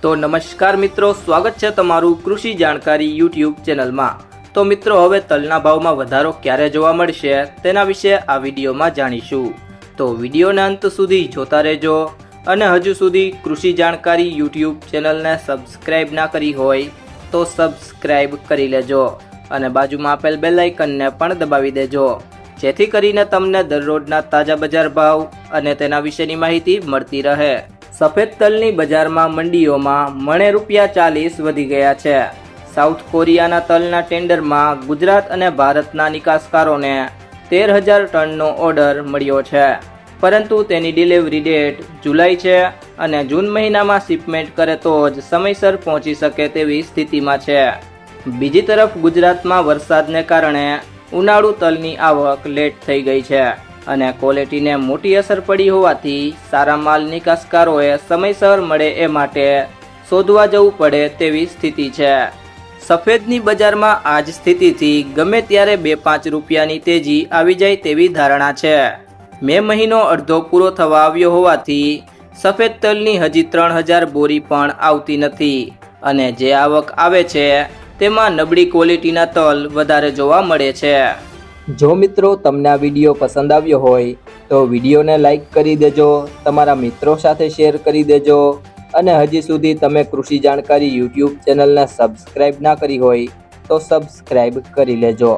તો નમસ્કાર મિત્રો, સ્વાગત છે તમારું કૃષિ જાણકારી યુટ્યુબ ચેનલમાં। તો મિત્રો, હવે તલના ભાવમાં વધારો ક્યારે જોવા મળશે તેના વિશે આ વિડીયોમાં જાણીશું। તો વિડીયોના અંત સુધી જોતા રહેજો અને હજુ સુધી કૃષિ જાણકારી યુટ્યુબ ચેનલને સબસ્ક્રાઇબ ના કરી હોય તો સબસ્ક્રાઇબ કરી લેજો અને બાજુમાં આપેલ બેલ આઇકનને પણ દબાવી દેજો, જેથી કરીને તમને દરરોજના તાજા બજાર ભાવ અને તેના વિશેની માહિતી મળતી રહે। સફેદ તલની બજારમાં મંડીઓમાં મણે ₹40 વધી ગયા છે। સાઉથ કોરિયાના તલના ટેન્ડરમાં ગુજરાત અને ભારતના નિકાસકારોને 13,000 ટનનો ઓર્ડર મળ્યો છે, પરંતુ તેની ડિલિવરી ડેટ જુલાઈ છે અને જૂન મહિનામાં શિપમેન્ટ કરે તો જ સમયસર પહોંચી શકે તેવી સ્થિતિમાં છે। બીજી તરફ ગુજરાતમાં વરસાદને કારણે ઉનાળુ તલની આવક લેટ થઈ ગઈ છે અને ક્વોલિટીને મોટી અસર પડી હોવાથી સારા માલ નિકાસકારોએ સમયસર મળે એ માટે શોધવા જવું પડે તેવી સ્થિતિ છે। સફેદની બજારમાં આ જ સ્થિતિથી ગમે ત્યારે 2-5 રૂપિયાની તેજી આવી જાય તેવી ધારણા છે। મે મહિનો અડધો પૂરો થવા આવ્યો હોવાથી સફેદ તલની હજી 3,000 બોરી પણ આવતી નથી અને જે આવક આવે છે તેમાં નબળી ક્વોલિટીના તલ વધારે જોવા મળે છે। જો મિત્રો તમને આ વિડીયો પસંદ આવ્યો હોય તો વિડીયોને લાઈક કરી દેજો, તમારા મિત્રો સાથે શેર કરી દેજો અને હજી સુધી તમે કૃષિ જાણકારી યુટ્યુબ ચેનલને સબસ્ક્રાઇબ ના કરી હોય તો સબસ્ક્રાઇબ કરી લેજો।